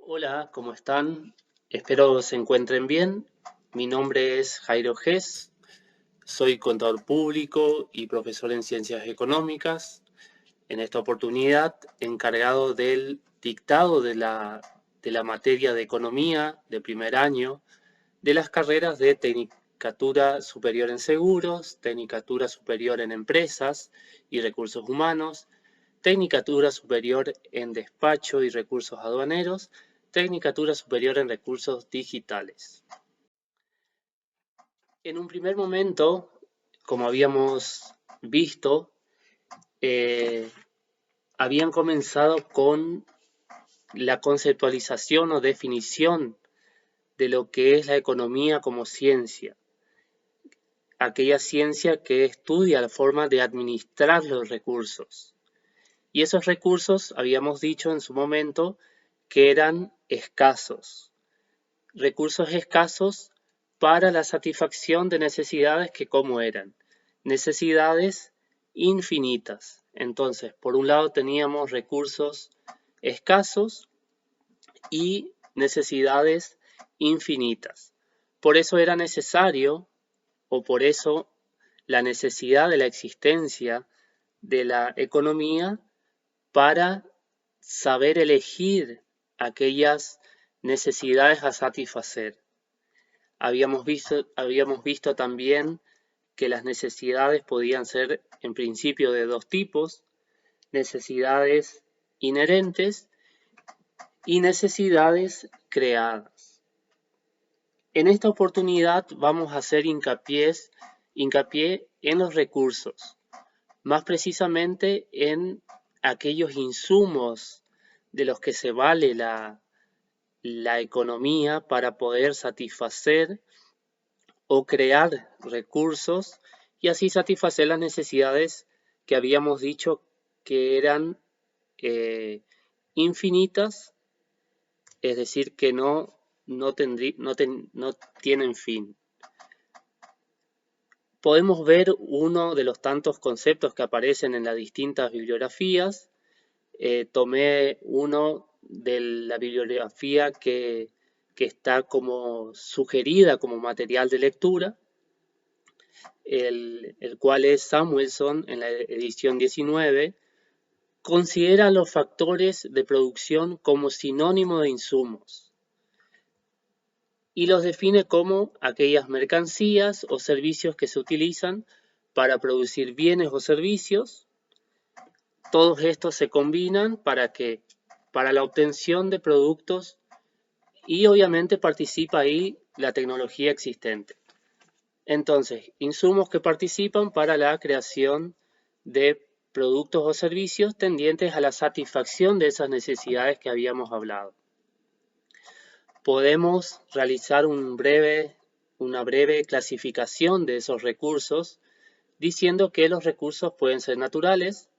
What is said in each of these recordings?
Hola, ¿cómo están? Espero se encuentren bien. Mi nombre es Jairo Gess, soy contador público y profesor en ciencias económicas. En esta oportunidad, encargado del dictado de la materia de economía de primer año de las carreras de Tecnicatura Superior en Seguros, Tecnicatura Superior en Empresas y Recursos Humanos, Tecnicatura Superior en Despacho y Recursos Aduaneros, Tecnicatura Superior en Recursos Digitales. En un primer momento, como habíamos visto, eh, habían comenzado con la conceptualización o definición de lo que es la economía como ciencia, aquella ciencia que estudia la forma de administrar los recursos. Y esos recursos, habíamos dicho en su momento, que eran escasos. Recursos escasos para la satisfacción de necesidades que como eran. Necesidades infinitas. Entonces, por un lado teníamos recursos escasos y necesidades infinitas. Por eso era necesario, o por eso la necesidad de la existencia de la economía para saber elegir aquellas necesidades a satisfacer. Habíamos visto también que las necesidades podían ser en principio de dos tipos: necesidades inherentes y necesidades creadas. En esta oportunidad vamos a hacer hincapié en los recursos, más precisamente en aquellos insumos de los que se vale la economía para poder satisfacer o crear recursos y así satisfacer las necesidades que habíamos dicho que eran infinitas, es decir, que no tienen fin. Podemos ver uno de los tantos conceptos que aparecen en las distintas bibliografías. Tomé uno de la bibliografía que está como sugerida como material de lectura, el cual es Samuelson en la edición 19, considera los factores de producción como sinónimo de insumos y los define como aquellas mercancías o servicios que se utilizan para producir bienes o servicios. Todos estos se combinan para la obtención de productos, y obviamente participa ahí la tecnología existente. Entonces, insumos que participan para la creación de productos o servicios tendientes a la satisfacción de esas necesidades que habíamos hablado. Podemos realizar una breve clasificación de esos recursos diciendo que los recursos pueden ser naturales.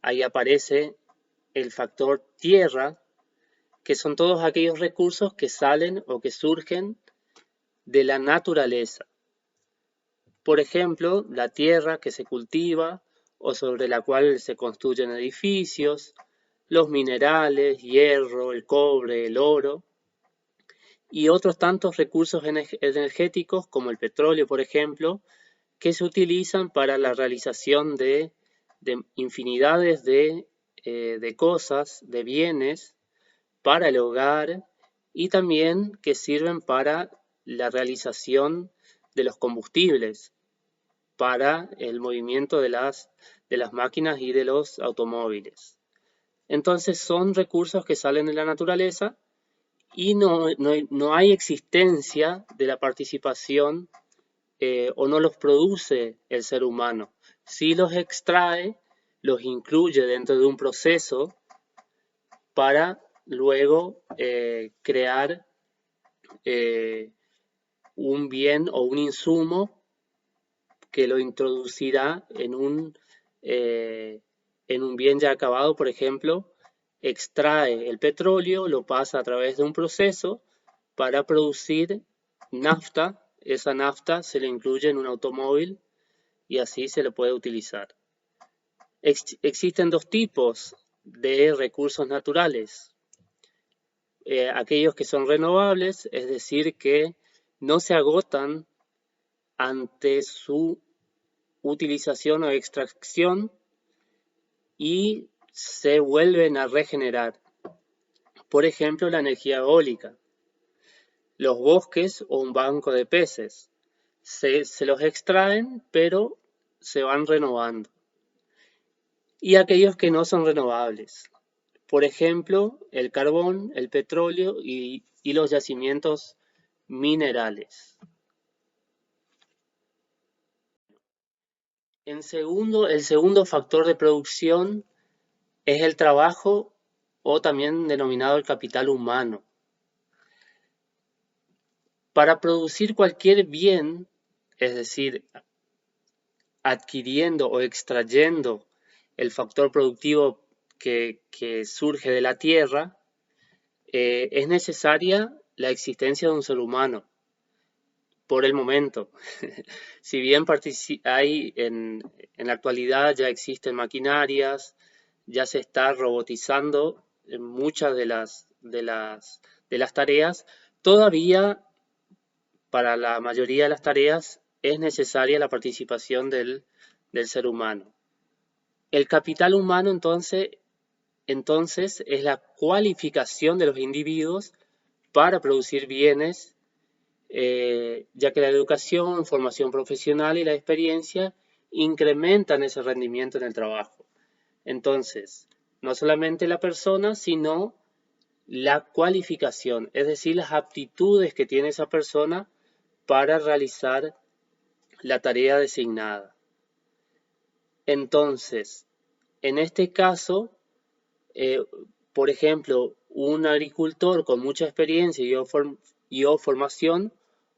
Ahí aparece el factor tierra, que son todos aquellos recursos que salen o que surgen de la naturaleza. Por ejemplo, la tierra que se cultiva o sobre la cual se construyen edificios, los minerales, hierro, el cobre, el oro, y otros tantos recursos energéticos como el petróleo, por ejemplo, que se utilizan para la realización de infinidades de cosas, de bienes, para el hogar, y también que sirven para la realización de los combustibles, para el movimiento de las máquinas y de los automóviles. Entonces son recursos que salen de la naturaleza y no hay existencia de la participación o no los produce el ser humano. Sí los extrae, los incluye dentro de un proceso para luego crear un bien o un insumo que lo introducirá en un bien ya acabado. Por ejemplo, extrae el petróleo, lo pasa a través de un proceso para producir nafta. Esa nafta se le incluye en un automóvil y así se le puede utilizar. Existen dos tipos de recursos naturales: aquellos que son renovables, es decir, que no se agotan ante su utilización o extracción y se vuelven a regenerar. Por ejemplo, la energía eólica, los bosques o un banco de peces. Se los extraen, pero se van renovando. Y aquellos que no son renovables. Por ejemplo, el carbón, el petróleo y los yacimientos minerales. El segundo factor de producción es el trabajo o también denominado el capital humano. Para producir cualquier bien, es decir, adquiriendo o extrayendo el factor productivo que surge de la tierra, es necesaria la existencia de un ser humano por el momento. Si bien hay en la actualidad ya existen maquinarias, ya se está robotizando en muchas de las tareas, todavía para la mayoría de las tareas es necesaria la participación del ser humano. El capital humano entonces es la cualificación de los individuos para producir bienes, ya que la educación, formación profesional y la experiencia incrementan ese rendimiento en el trabajo. Entonces, no solamente la persona, sino la cualificación, es decir, las aptitudes que tiene esa persona para realizar la tarea designada. Entonces, en este caso, por ejemplo, un agricultor con mucha experiencia y o formación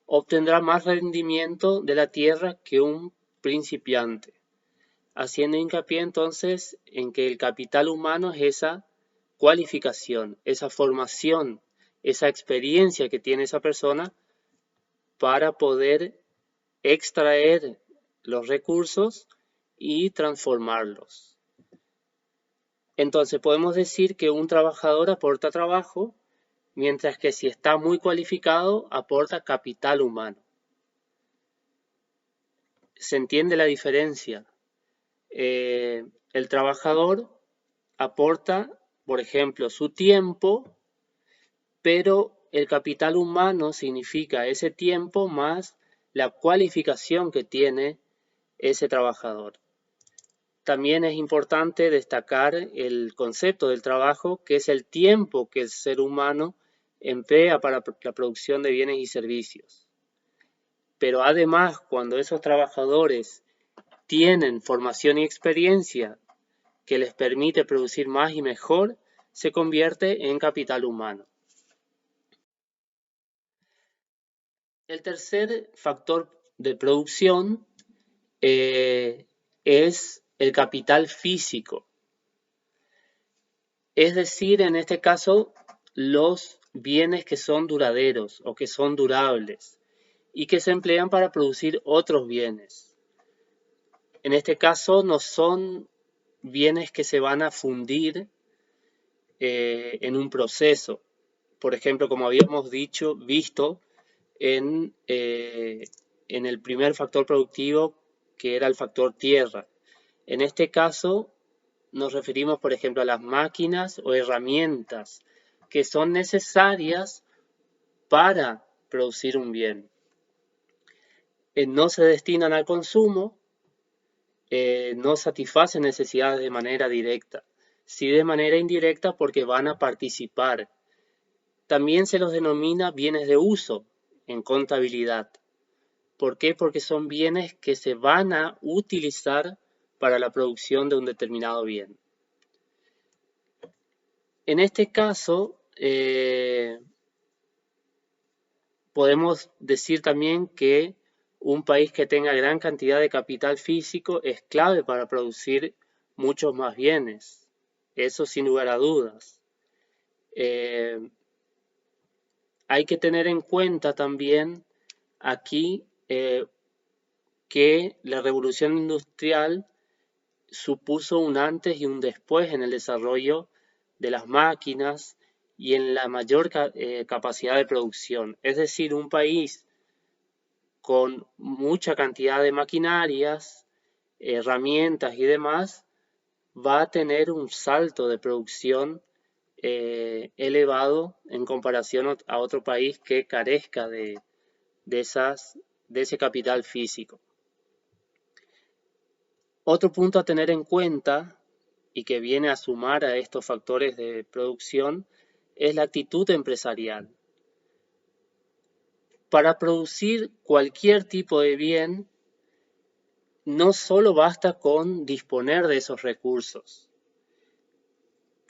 obtendrá más rendimiento de la tierra que un principiante, haciendo hincapié entonces en que el capital humano es esa cualificación, esa formación, esa experiencia que tiene esa persona para poder extraer los recursos y transformarlos. Entonces podemos decir que un trabajador aporta trabajo, mientras que si está muy cualificado aporta capital humano. ¿Se entiende la diferencia? El trabajador aporta, por ejemplo, su tiempo, pero el capital humano significa ese tiempo más la cualificación que tiene ese trabajador. También es importante destacar el concepto del trabajo, que es el tiempo que el ser humano emplea para la producción de bienes y servicios. Pero además, cuando esos trabajadores tienen formación y experiencia que les permite producir más y mejor, se convierte en capital humano. El tercer factor de producción es el capital físico. Es decir, en este caso, los bienes que son duraderos o que son durables y que se emplean para producir otros bienes. En este caso, no son bienes que se van a fundir en un proceso. Por ejemplo, como habíamos visto en el primer factor productivo, que era el factor tierra. En este caso, nos referimos, por ejemplo, a las máquinas o herramientas que son necesarias para producir un bien. No se destinan al consumo, no satisfacen necesidades de manera directa, sí de manera indirecta porque van a participar. También se los denomina bienes de uso en contabilidad. ¿Por qué? Porque son bienes que se van a utilizar para la producción de un determinado bien. En este caso, podemos decir también que un país que tenga gran cantidad de capital físico es clave para producir muchos más bienes. Eso sin lugar a dudas. Hay que tener en cuenta también aquí que la revolución industrial supuso un antes y un después en el desarrollo de las máquinas y en la mayor capacidad de producción. Es decir, un país con mucha cantidad de maquinarias, herramientas y demás, va a tener un salto de producción elevado en comparación a otro país que carezca de ese capital físico. Otro punto a tener en cuenta y que viene a sumar a estos factores de producción es la actitud empresarial. Para producir cualquier tipo de bien, no solo basta con disponer de esos recursos.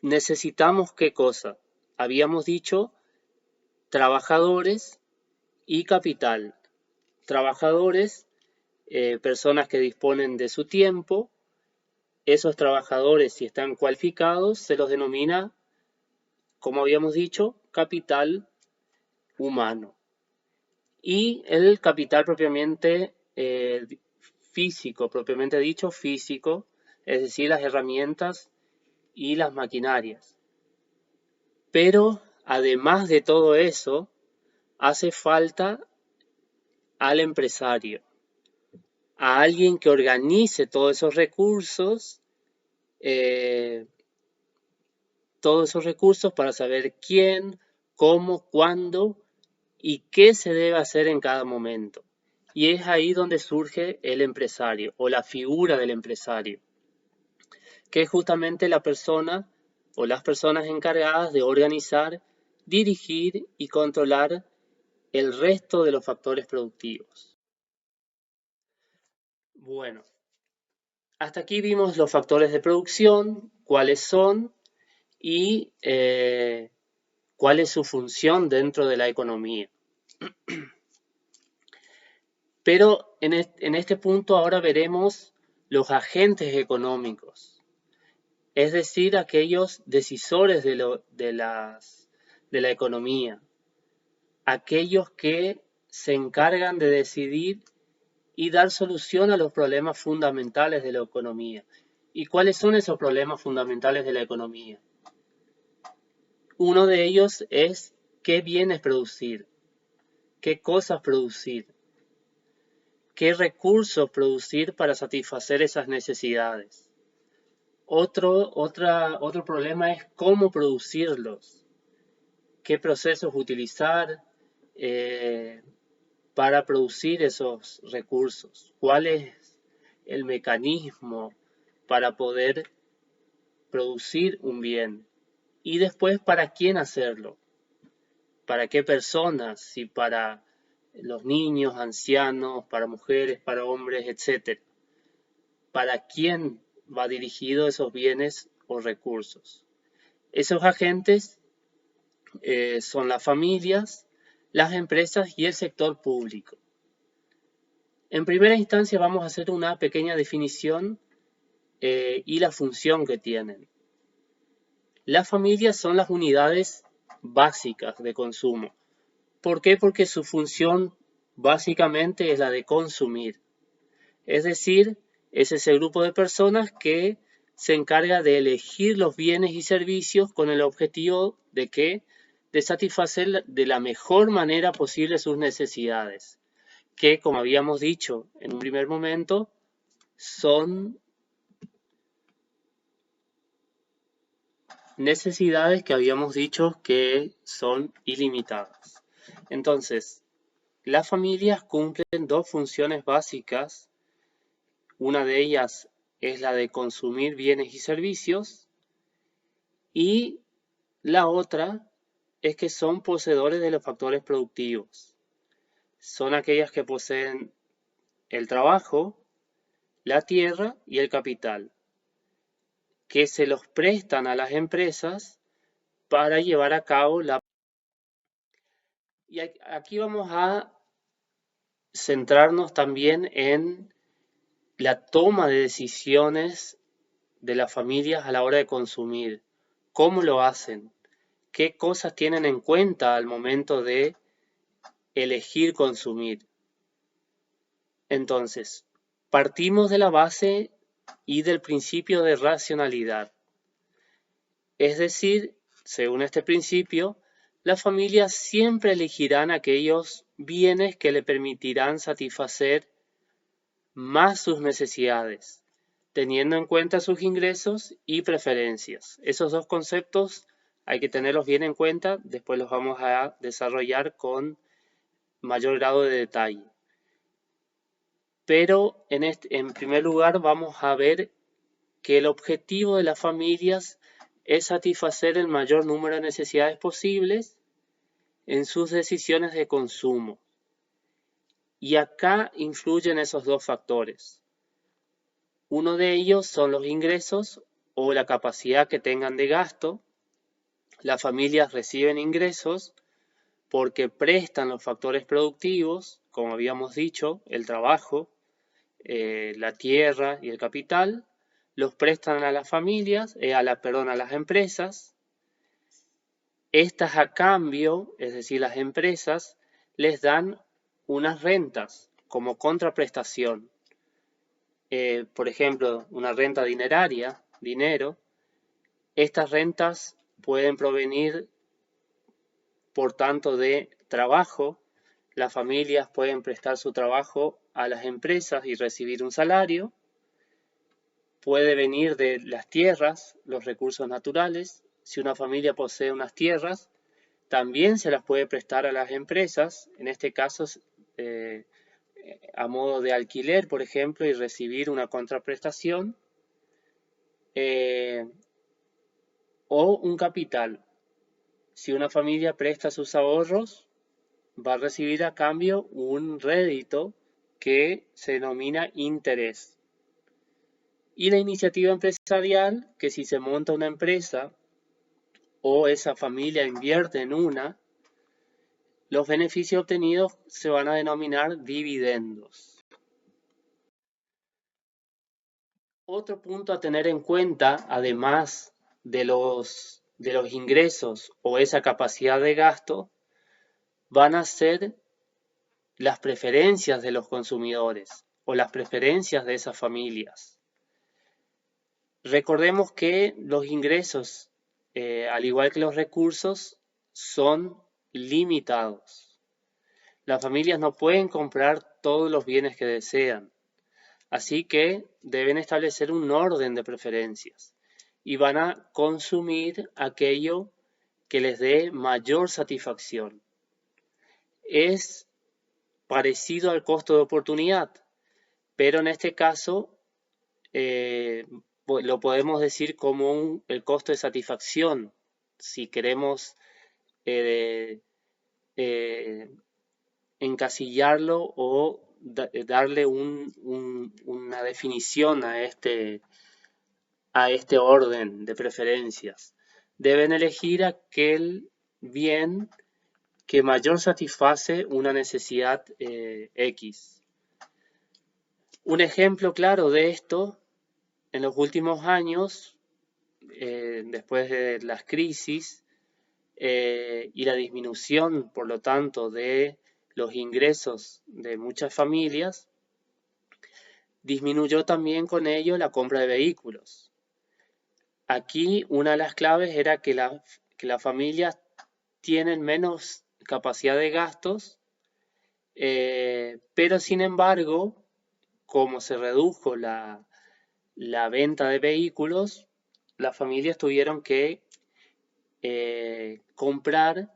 Necesitamos ¿qué cosa? Habíamos dicho trabajadores y capital. Trabajadores, personas que disponen de su tiempo. Esos trabajadores, si están cualificados, se los denomina, como habíamos dicho, capital humano. Y el capital propiamente físico, propiamente dicho, físico, es decir, las herramientas y las maquinarias. Pero además de todo eso, hace falta al empresario, a alguien que organice todos esos recursos para saber quién, cómo, cuándo y qué se debe hacer en cada momento. Y es ahí donde surge el empresario o la figura del empresario, que es justamente la persona o las personas encargadas de organizar, dirigir y controlar el resto de los factores productivos. Bueno, hasta aquí vimos los factores de producción, cuáles son y cuál es su función dentro de la economía. Pero en este punto ahora veremos los agentes económicos, es decir, aquellos decisores de la economía, aquellos que se encargan de decidir y dar solución a los problemas fundamentales de la economía. ¿Y cuáles son esos problemas fundamentales de la economía? Uno de ellos es qué bienes producir, qué cosas producir, qué recursos producir para satisfacer esas necesidades. Otro problema es cómo producirlos, qué procesos utilizar para producir esos recursos, cuál es el mecanismo para poder producir un bien y después para quién hacerlo, para qué personas, si para los niños, ancianos, para mujeres, para hombres, etc. ¿Para quién va dirigido esos bienes o recursos? Esos agentes son las familias, las empresas y el sector público. En primera instancia vamos a hacer una pequeña definición y la función que tienen. Las familias son las unidades básicas de consumo. ¿Por qué? Porque su función básicamente es la de consumir. Es decir, es ese grupo de personas que se encarga de elegir los bienes y servicios con el objetivo de satisfacer de la mejor manera posible sus necesidades, que como habíamos dicho en un primer momento, son necesidades que habíamos dicho que son ilimitadas. Entonces, las familias cumplen dos funciones básicas. Una de ellas es la de consumir bienes y servicios y la otra es que son poseedores de los factores productivos. Son aquellas que poseen el trabajo, la tierra y el capital, que se los prestan a las empresas para llevar a cabo la... Y aquí vamos a centrarnos también en la toma de decisiones de las familias a la hora de consumir. ¿Cómo lo hacen? ¿Qué cosas tienen en cuenta al momento de elegir consumir? Entonces, partimos de la base y del principio de racionalidad. Es decir, según este principio, las familias siempre elegirán aquellos bienes que le permitirán satisfacer más sus necesidades, teniendo en cuenta sus ingresos y preferencias. Esos dos conceptos hay que tenerlos bien en cuenta, después los vamos a desarrollar con mayor grado de detalle. Pero en primer lugar vamos a ver que el objetivo de las familias es satisfacer el mayor número de necesidades posibles en sus decisiones de consumo. Y acá influyen esos dos factores. Uno de ellos son los ingresos o la capacidad que tengan de gasto. Las familias reciben ingresos porque prestan los factores productivos, como habíamos dicho, el trabajo, la tierra y el capital, los prestan a las familias, a las empresas. Estas a cambio, es decir, las empresas, les dan unas rentas como contraprestación. Por ejemplo, una renta dineraria, dinero. Estas rentas pueden provenir, por tanto, de trabajo. Las familias pueden prestar su trabajo a las empresas y recibir un salario. Puede venir de las tierras, los recursos naturales. Si una familia posee unas tierras, también se las puede prestar a las empresas, en este caso a modo de alquiler, por ejemplo, y recibir una contraprestación, o un capital. Si una familia presta sus ahorros, va a recibir a cambio un rédito que se denomina interés. Y la iniciativa empresarial, que si se monta una empresa o esa familia invierte en una, los beneficios obtenidos se van a denominar dividendos. Otro punto a tener en cuenta, además de los ingresos o esa capacidad de gasto, van a ser las preferencias de los consumidores o las preferencias de esas familias. Recordemos que los ingresos, al igual que los recursos, son limitados. Las familias no pueden comprar todos los bienes que desean, así que deben establecer un orden de preferencias y van a consumir aquello que les dé mayor satisfacción. Es parecido al costo de oportunidad, pero en este caso lo podemos decir como el costo de satisfacción. Si queremos encasillarlo o darle una definición a este orden de preferencias. Deben elegir aquel bien que mayor satisface una necesidad X. Un ejemplo claro de esto, en los últimos años, después de las crisis y la disminución, por lo tanto, de los ingresos de muchas familias, disminuyó también con ello la compra de vehículos. Aquí una de las claves era que las familias tienen menos capacidad de gastos, pero sin embargo, como se redujo la venta de vehículos, las familias tuvieron que comprar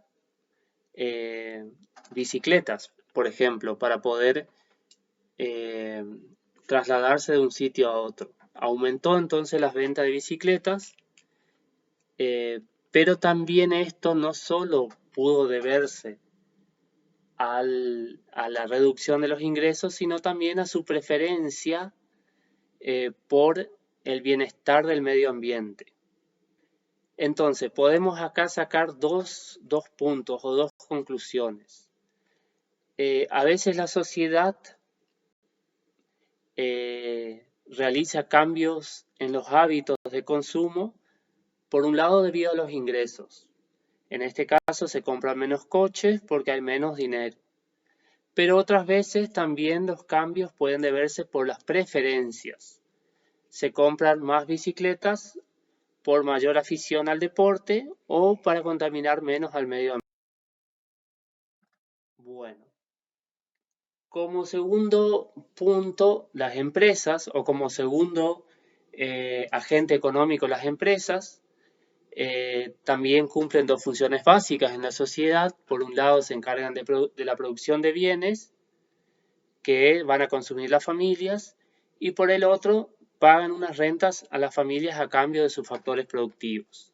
bicicletas, por ejemplo, para poder trasladarse de un sitio a otro. Aumentó entonces las ventas de bicicletas, pero también esto no solo pudo deberse a la reducción de los ingresos, sino también a su preferencia por el bienestar del medio ambiente. Entonces, podemos acá sacar dos puntos o dos conclusiones. A veces la sociedad realiza cambios en los hábitos de consumo, por un lado debido a los ingresos. En este caso se compran menos coches porque hay menos dinero. Pero otras veces también los cambios pueden deberse por las preferencias. Se compran más bicicletas por mayor afición al deporte o para contaminar menos al medio ambiente. Bueno, como segundo punto, las empresas, o como segundo agente económico, las empresas también cumplen dos funciones básicas en la sociedad. Por un lado, se encargan de la producción de bienes que van a consumir las familias, y por el otro, pagan unas rentas a las familias a cambio de sus factores productivos.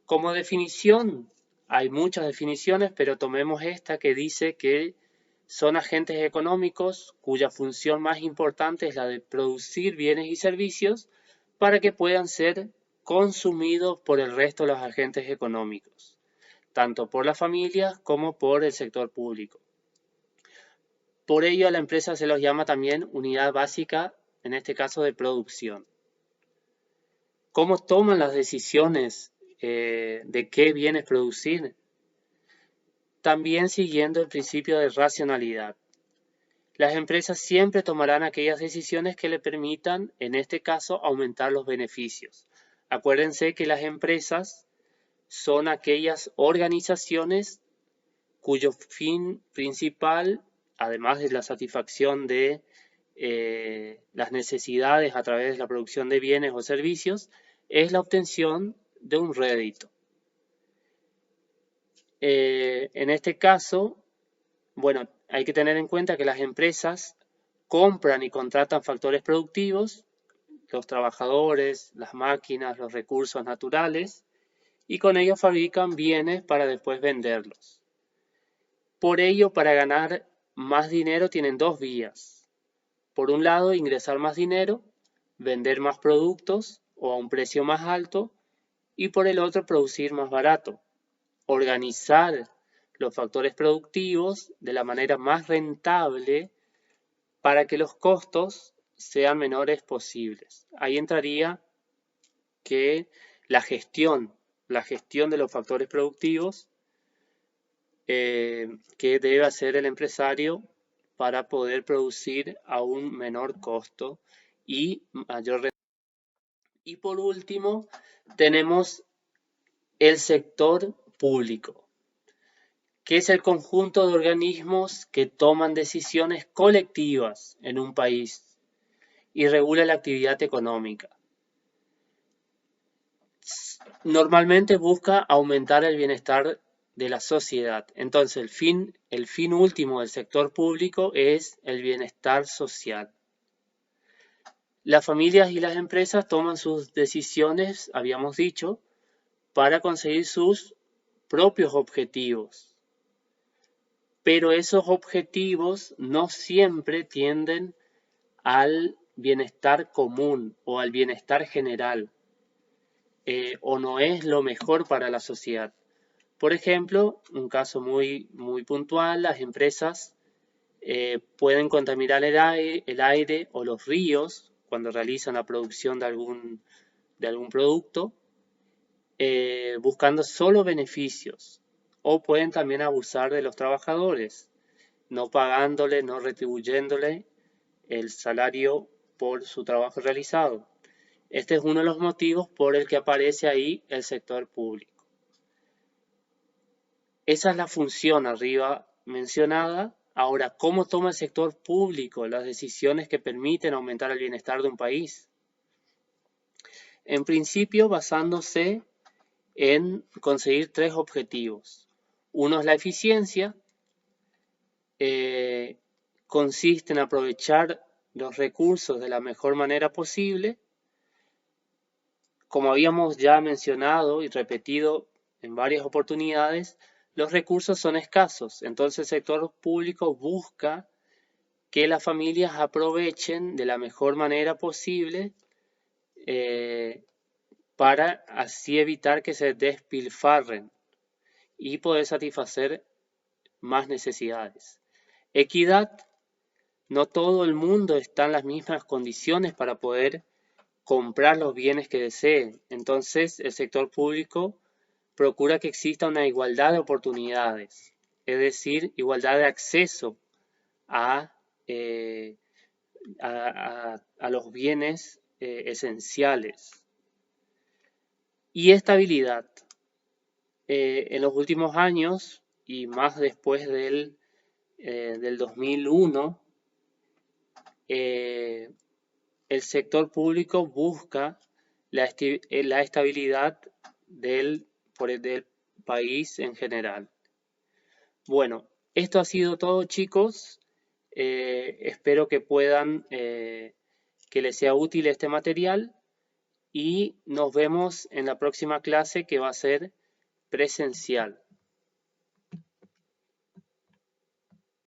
Como definición, hay muchas definiciones, pero tomemos esta que dice que son agentes económicos cuya función más importante es la de producir bienes y servicios para que puedan ser consumidos por el resto de los agentes económicos, tanto por las familias como por el sector público. Por ello a la empresa se los llama también unidad básica, en este caso de producción. ¿Cómo toman las decisiones de qué bienes producir? También siguiendo el principio de racionalidad. Las empresas siempre tomarán aquellas decisiones que le permitan, en este caso, aumentar los beneficios. Acuérdense que las empresas son aquellas organizaciones cuyo fin principal, además de la satisfacción de las necesidades a través de la producción de bienes o servicios, es la obtención de un rédito. En este caso, bueno, hay que tener en cuenta que las empresas compran y contratan factores productivos, los trabajadores, las máquinas, los recursos naturales, y con ellos fabrican bienes para después venderlos. Por ello, para ganar más dinero tienen dos vías. Por un lado, ingresar más dinero, vender más productos o a un precio más alto, y por el otro, producir más barato. Organizar los factores productivos de la manera más rentable para que los costos sean menores posibles. Ahí entraría que la gestión de los factores productivos que debe hacer el empresario para poder producir a un menor costo y mayor rentabilidad. Y por último, tenemos el sector público, que es el conjunto de organismos que toman decisiones colectivas en un país y regula la actividad económica. Normalmente busca aumentar el bienestar de la sociedad. Entonces, el fin último del sector público es el bienestar social. Las familias y las empresas toman sus decisiones, habíamos dicho, para conseguir sus propios objetivos. Pero esos objetivos no siempre tienden al bienestar común o al bienestar general, o no es lo mejor para la sociedad. Por ejemplo, un caso muy puntual, las empresas pueden contaminar el aire o los ríos cuando realizan la producción de algún producto, buscando solo beneficios. O pueden también abusar de los trabajadores, no pagándole, no retribuyéndole el salario por su trabajo realizado. Este es uno de los motivos por el que aparece ahí el sector público. Esa es la función arriba mencionada. Ahora, ¿cómo toma el sector público las decisiones que permiten aumentar el bienestar de un país? En principio, basándose en conseguir tres objetivos. Uno es la eficiencia, consiste en aprovechar los recursos de la mejor manera posible. Como habíamos ya mencionado y repetido en varias oportunidades, los recursos son escasos, entonces el sector público busca que las familias aprovechen de la mejor manera posible para así evitar que se despilfarren y poder satisfacer más necesidades. Equidad, no todo el mundo está en las mismas condiciones para poder comprar los bienes que desee, entonces el sector público procura que exista una igualdad de oportunidades, es decir, igualdad de acceso a los bienes esenciales. y estabilidad. En los últimos años, y más después del 2001, el sector público busca la estabilidad del país en general. Bueno, esto ha sido todo, chicos. Espero que puedan, que les sea útil este material y nos vemos en la próxima clase, que va a ser presencial.